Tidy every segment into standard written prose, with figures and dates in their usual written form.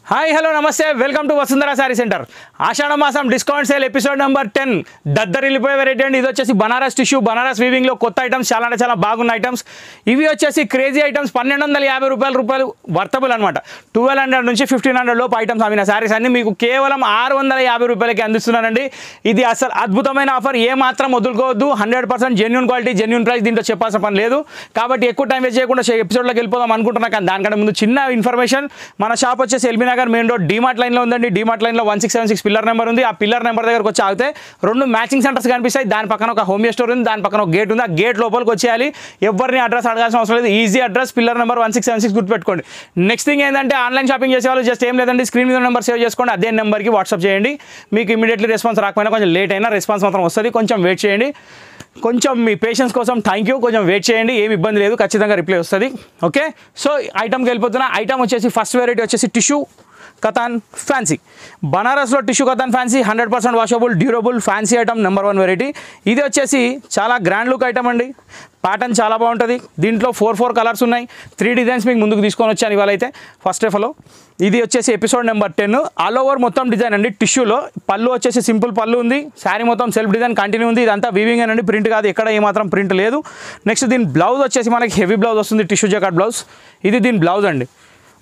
Hi hello namaste welcome to Vasundhara sari centre. ఆషాఢ మాసం discount sale episode number 10 దద్దరిల్లిపోయే వెరైటీ అండి. ఇది వచ్చేసి బనారస్ టిష్యూ, బనారస్ వీవింగ్లో కొత్త ఐటమ్స్, చాలా అంటే చాలా బాగున్న ఐటమ్స్. ఇవి వచ్చేసి క్రేజీ ఐటమ్స్. 1250 రూపాయలు వర్తబుల్ అనమాట. 1200 నుంచి 1500 లోపు ఐటమ్స్ అమ్మిన శారీస్ అన్ని మీకు కేవలం 650 రూపాయలకి అందిస్తున్నానండి. ఇది అసలు అద్భుతమైన ఆఫర్, ఏ మాత్రం వదులుకోవద్దు. 100% జెన్యూన్ క్వాలిటీ, జెన్యూన్ ప్రైస్, దీంట్లో చెప్పాల్సిన పని లేదు. కాబట్టి ఎక్కువ టైం వేస్ట్ చేయకుండా ఎపిసోడ్లోకి వెళ్ళిపోదాం అనుకుంటున్నా. కానీ దానికంటే ముందు చిన్న ఇన్ఫర్మేషన్, మన షాప్ వచ్చేసి LB Nagar main road DMart లైన్లో ఉందండి. డీమార్ట్ లైన్లో 1676 పిల్లర్ నెంబర్ ఉంది. ఆ పిల్లర్ నెంబర్ దగ్గరకు వచ్చి ఆగితే 2 మ్యాచింగ్ సెంటర్స్ కనిపిస్తాయి. దాని పక్కన ఒక హోమియో స్టోర్ ఉంది, దాని పక్కన ఒక గేట్ ఉంది. ఆ గేట్ లోపలికి వచ్చేయాలి. ఎవరిని అడ్రస్ అడగాల్సిన అవసరం లేదు. ఈజీ అడ్రస్, పిల్లర్ నెంబర్ 1676 గుర్తుపెట్టుకోండి. నెక్స్ట్ థింగ్ ఏంటంటే, ఆన్లైన్ షాపింగ్ చేసే వాళ్ళు జస్ట్ ఏం లేదండి, స్క్రీన్ మీద నెంబర్ సేవ్ చేసుకోండి. అదే నెంబర్కి వాట్సాప్ చేయండి. మీకు ఇమీడియట్లీ రెస్పాన్స్ రాకపోయినా, కొంచెం లేట్ అయినా రెస్పాన్స్ మాత్రం వస్తుంది. కొంచెం వెయిట్ చేయండి. కొంచెం మీ పేషెన్స్ కోసం థ్యాంక్ యూ. కొంచెం వెయిట్ చేయండి, ఏమి ఇబ్బంది లేదు, ఖచ్చితంగా రిప్లై వస్తుంది. ఓకే, సో ఐటమ్కి వెళ్ళిపోతున్నా. ఐటమ్ వచ్చేసి ఫస్ట్ వెరైటీ వచ్చేసి టిష్యూ కతాన్ ఫ్యాన్సీ. బనారస్లో tissue katan fancy 100% washable, durable fancy item, number 1 variety. ఇది వచ్చేసి చాలా గ్రాండ్ లుక్ ఐటమ్ అండి. ప్యాటర్న్ చాలా బాగుంటుంది. దీంట్లో 4 కలర్స్ ఉన్నాయి. 3 డిజైన్స్ మీకు ముందుకు తీసుకొని వచ్చాను ఇవాళ అయితే ఫస్ట్ ఆఫ్ ఆల్. ఇది వచ్చేసి ఎపిసోడ్ నెంబర్ 10. ఆల్ ఓవర్ మొత్తం డిజైన్ అండి. టిష్యూలో పళ్ళు వచ్చేసి సింపుల్ పళ్ళు ఉంది. శారీ మొత్తం సెల్ఫ్ డిజైన్ కంటిన్యూ ఉంది. ఇదంతా వీవింగ్ అండి, ప్రింట్ కాదు, ఎక్కడ ఏమాత్రం ప్రింట్ లేదు. నెక్స్ట్ దీని బ్లౌజ్ వచ్చేసి మనకి హెవీ బ్లౌజ్ వస్తుంది, టిష్యూ జాకెట్ బ్లౌజ్. ఇది దీని బ్లౌజ్ అండి.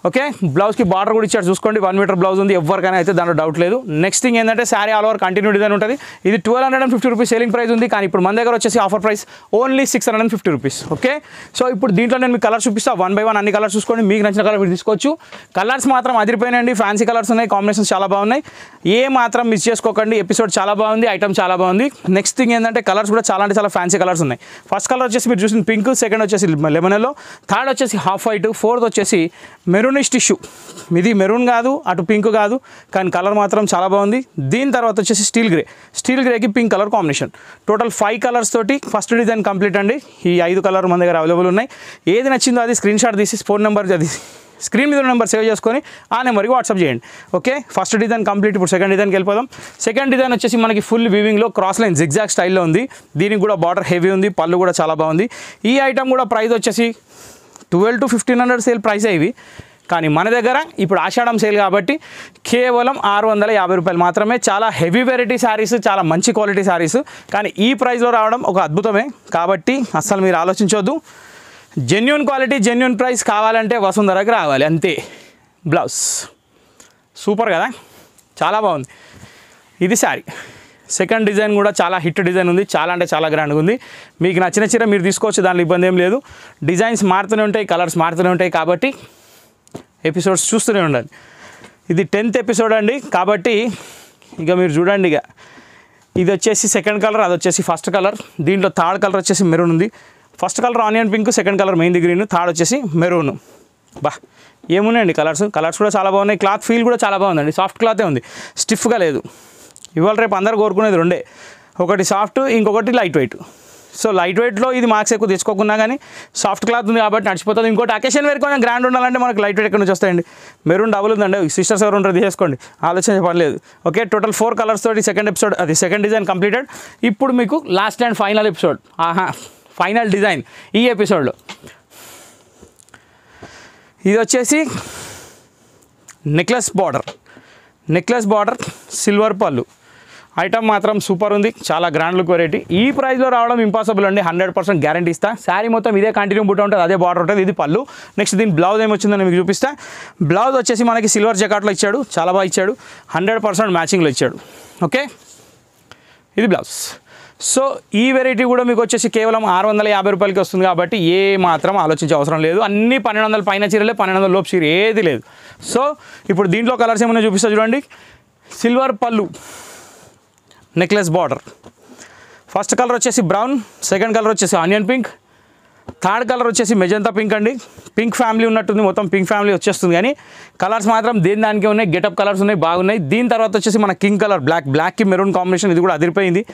ఓకే, బ్లౌజ్కి బార్డర్ కూడా ఇచ్చారు చూసుకోండి. 1 మీటర్ బ్లౌజ్ ఉంది, ఎవరికైనా అయితే దాంట్లో డౌట్ లేదు. నెక్స్ట్ థింగ్ ఏంటంటే, sari all over continue design ఉంటుంది. ఇది 1250 రూపీస్ సేలింగ్ ప్రైస్ ఉంది. కానీ ఇప్పుడు మన దగ్గర వచ్చేసి offer price only 650 rupees. Okay, so ఇప్పుడు దీంట్లో నేను మీకు కలర్స్ చూపిస్తాను. 1 by 1 అన్ని కలర్స్ చూసుకోండి. మీకు నచ్చిన కలర్ మీరు తీసుకోవచ్చు. కలర్స్ మాత్రం అదిరిపోయినాయండి. ఫ్యాన్సీ కలర్స్ ఉన్నాయి, కాంబినేషన్స్ చాలా బాగున్నాయి. ఏ మాత్రం మిస్ చేసుకోకండి. ఎపిసోడ్ చాలా బాగుంది, ఐటమ్ చాలా బాగుంది. నెక్స్ట్ థింగ్ ఏంటంటే, కలర్స్ కూడా చాలా అంటే చాలా ఫ్యాన్సీ కలర్స్ ఉన్నాయి. ఫస్ట్ కలర్ వచ్చేసి మీరు చూసిన పింక్, సెకండ్ వచ్చేసి లెమన్ ఎల్లో, థర్డ్ వచ్చేసి హాఫ్ వైట్, ఫోర్త్ వచ్చేసి మెరూనిష్ టిష్యూ. ఇది మెరూన్ కాదు, అటు పింక్ కాదు, కానీ కలర్ మాత్రం చాలా బాగుంది. దీని తర్వాత వచ్చేసి స్టీల్ గ్రేకి pink colour combination. Total 5 colours తోటి ఫస్ట్ డిజైన్ కంప్లీట్ అండి. ఈ 5 కలర్ మన దగ్గర అవైలబుల్ ఉన్నాయి. ఏది నచ్చిందో అది స్క్రీన్ షాట్ తీసి ఫోన్ నెంబర్, అది స్క్రీన్ మీద నెంబర్ సేవ్ చేసుకొని ఆ నెంబర్కి వాట్సాప్ చేయండి. Okay, first design complete. ఇప్పుడు సెకండ్ డిజైన్కి వెళ్ళిపోదాం. సెకండ్ డిజైన్ వచ్చేసి మనకి ఫుల్ వీవింగ్లో క్రాస్ లైన్ జిగ్జాగ్ స్టైల్లో ఉంది. దీనికి కూడా బార్డర్ హెవీ ఉంది, పళ్ళు కూడా చాలా బాగుంది. ఈ ఐటమ్ కూడా ప్రైస్ వచ్చేసి 1200 to 1500 సేల్ ప్రైస్ ఇవి. కానీ మన దగ్గర ఇప్పుడు ఆషాఢం సేల్ కాబట్టి కేవలం 650 రూపాయలు మాత్రమే. చాలా హెవీ వెరైటీ శారీస్, చాలా మంచి క్వాలిటీ శారీస్, కానీ ఈ ప్రైస్లో రావడం ఒక అద్భుతమే. కాబట్టి అస్సలు మీరు ఆలోచించవద్దు. జెన్యూన్ క్వాలిటీ, జెన్యూన్ ప్రైస్ కావాలంటే వసుంధరకి రావాలి అంతే. బ్లౌజ్ సూపర్ కదా, చాలా బాగుంది. ఇది శారీ. సెకండ్ డిజైన్ కూడా చాలా హిట్ డిజైన్ ఉంది, చాలా అంటే చాలా గ్రాండ్గా ఉంది. మీకు నచ్చిన చీర మీరు తీసుకోవచ్చు, దానిలో ఇబ్బంది ఏం లేదు. డిజైన్స్ మారుతూనే ఉంటాయి, కలర్స్ మారుతూనే ఉంటాయి, కాబట్టి ఎపిసోడ్స్ చూస్తూనే ఉండాలి. ఇది 10th ఎపిసోడ్ అండి, కాబట్టి ఇక మీరు చూడండి. ఇక ఇది వచ్చేసి సెకండ్ కలర్, అది వచ్చేసి ఫస్ట్ కలర్. దీంట్లో థర్డ్ కలర్ వచ్చేసి మెరూన్ ఉంది. First colour onion pink, second colour mehndi green, third వచ్చేసి మెరూన్. బా ఏమున్నాయండి కలర్స్ కూడా చాలా బాగున్నాయి. క్లాత్ ఫీల్ కూడా చాలా బాగుందండి. సాఫ్ట్ క్లాతే ఉంది, స్టిఫ్గా లేదు. ఇవాళ రేపు అందరు కోరుకునేది రెండే, ఒకటి సాఫ్ట్, ఇంకొకటి లైట్ వెయిట్. సో లైట్ వెయిట్లో ఇది మార్క్స్ ఎక్కువ తెచ్చుకోకున్నా కానీ సాఫ్ట్ క్లాత్ ఉంది కాబట్టి నడిచిపోతుంది. ఇంకోటి అకేషన్ వేర్ కొంచెం గ్రాండ్ ఉండాలంటే మనకు లైట్ వెయిట్ ఎక్కడ నుంచి వస్తాయండి. మెరూన్ డబుల్ ఉందండి, సిస్టర్స్ ఎవరు ఉంటారు తీసేసుకోండి, ఆలోచించే పని లేదు. ఓకే, టోటల్ 4 కలర్స్ తోటి సెకండ్ ఎపిసోడ్, అది సెకండ్ డిజైన్ కంప్లీటెడ్. ఇప్పుడు మీకు last and final episode, final design ఈ ఎపిసోడ్లో. ఇది వచ్చేసి నెక్లెస్ బార్డర్ సిల్వర్ పళ్ళు. ఐటమ్ మాత్రం సూపర్ ఉంది, చాలా గ్రాండ్ లుక్ వెరైటీ. ఈ ప్రైస్లో రావడం ఇంపాసిబుల్ అండి, 100% గ్యారంటీ ఇస్తా. శారీ మొత్తం ఇదే కంటిన్యూ బుట్ట ఉంటుంది, అదే బార్డర్ ఉంటుంది. ఇది పళ్ళు. నెక్స్ట్ దీని బ్లౌజ్ ఏమొచ్చిందని మీకు చూపిస్తా. బ్లౌజ్ వచ్చేసి మనకి సిల్వర్ జకాట్లో ఇచ్చాడు, చాలా బాగా ఇచ్చాడు, 100% మ్యాచింగ్లో ఇచ్చాడు. ఓకే, ఇది బ్లౌజ్. సో ఈ వెరైటీ కూడా మీకు వచ్చేసి కేవలం 650 రూపాయలకి వస్తుంది. కాబట్టి ఏ మాత్రం ఆలోచించే అవసరం లేదు. అన్ని 1200 పైన చీరలే, 1200 లోపు చీర ఏది లేదు. సో ఇప్పుడు దీంట్లో కలర్స్ ఏమైనా చూపిస్తా చూడండి. సిల్వర్ పళ్ళు, నెక్లెస్ బార్డర్. ఫస్ట్ కలర్ వచ్చేసి బ్రౌన్, సెకండ్ కలర్ వచ్చేసి ఆనియన్ పింక్, థర్డ్ కలర్ వచ్చేసి మెజంతా పింక్ అండి. పింక్ ఫ్యామిలీ ఉన్నట్టుంది, మొత్తం పింక్ ఫ్యామిలీ వచ్చేస్తుంది. కానీ కలర్స్ మాత్రం దానికే ఉన్నాయి, గెటప్ కలర్స్ ఉన్నాయి, బాగున్నాయి. దీని తర్వాత వచ్చేసి మన కింగ్ కలర్, బ్లాక్కి మెరూన్ కాంబినేషన్. ఇది కూడా అదిరిపోయింది.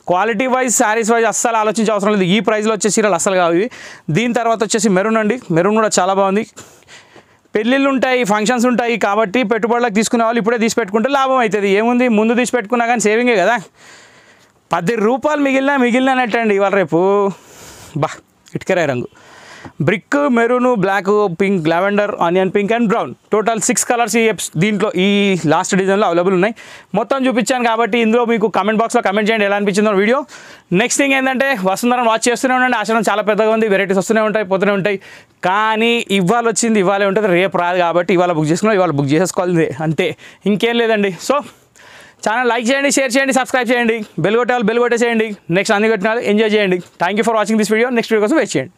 క్వాలిటీ వైజ్, శారీస్ వైజ్ అస్సలు ఆలోచించే అవసరం లేదు. ఈ ప్రైస్లో వచ్చే చీరలు అస్సలు కావు ఇవి. దీని తర్వాత వచ్చేసి మెరూన్ అండి. మెరూన్ కూడా చాలా బాగుంది. పెళ్ళిళ్ళు ఉంటాయి, ఫంక్షన్స్ ఉంటాయి, కాబట్టి పెట్టుబడులకు తీసుకునే వాళ్ళు ఇప్పుడే తీసి పెట్టుకుంటే లాభం అవుతుంది. ఏముంది, ముందు తీసి పెట్టుకున్నా కానీ సేవింగే కదా. 10 రూపాయలు మిగిలినట్టండి ఇవాళ రేపు. బా ఇటుకరాయి రంగు. Brick, maroon, black, pink, lavender, onion pink and brown. Total 6 colours దీంట్లో ఈ లాస్ట్ డిజైన్లో అవైలబుల్ ఉన్నాయి. మొత్తం చూపించాను కాబట్టి ఇందులో మీకు కామెంట్ బాక్స్లో కామెంట్ చేయండి ఎలా అనిపించిందో వీడియో. నెక్స్ట్ థింగ్ ఏంటంటే వసుంధర వాచ్ చేస్తూనే ఉండండి. ఆశ్రమం చాలా పెద్దగా ఉంది, వెరైటీస్ వస్తూనే ఉంటాయి, పోతూనే ఉంటాయి. కానీ ఇవాళ వచ్చింది ఇవాళే ఉంటుంది, రేపు రాదు. కాబట్టి ఇవాళ బుక్ చేసుకున్నాం, ఇవాళ బుక్ చేసుకోవాలి అంతే, ఇంకేం లేదండి. సో ఛానల్ లైక్ చేయండి, షేర్ చేయండి, సబ్స్క్రైబ్ చేయండి, బెల్ కొట్టాలి బెల్ కొట్టేసేయండి. నెక్స్ట్ అన్ని కొట్టినాలు ఎంజాయ్ చేయండి. Thank you for watching this video. Next video కోసం వెయిట్ చేయండి.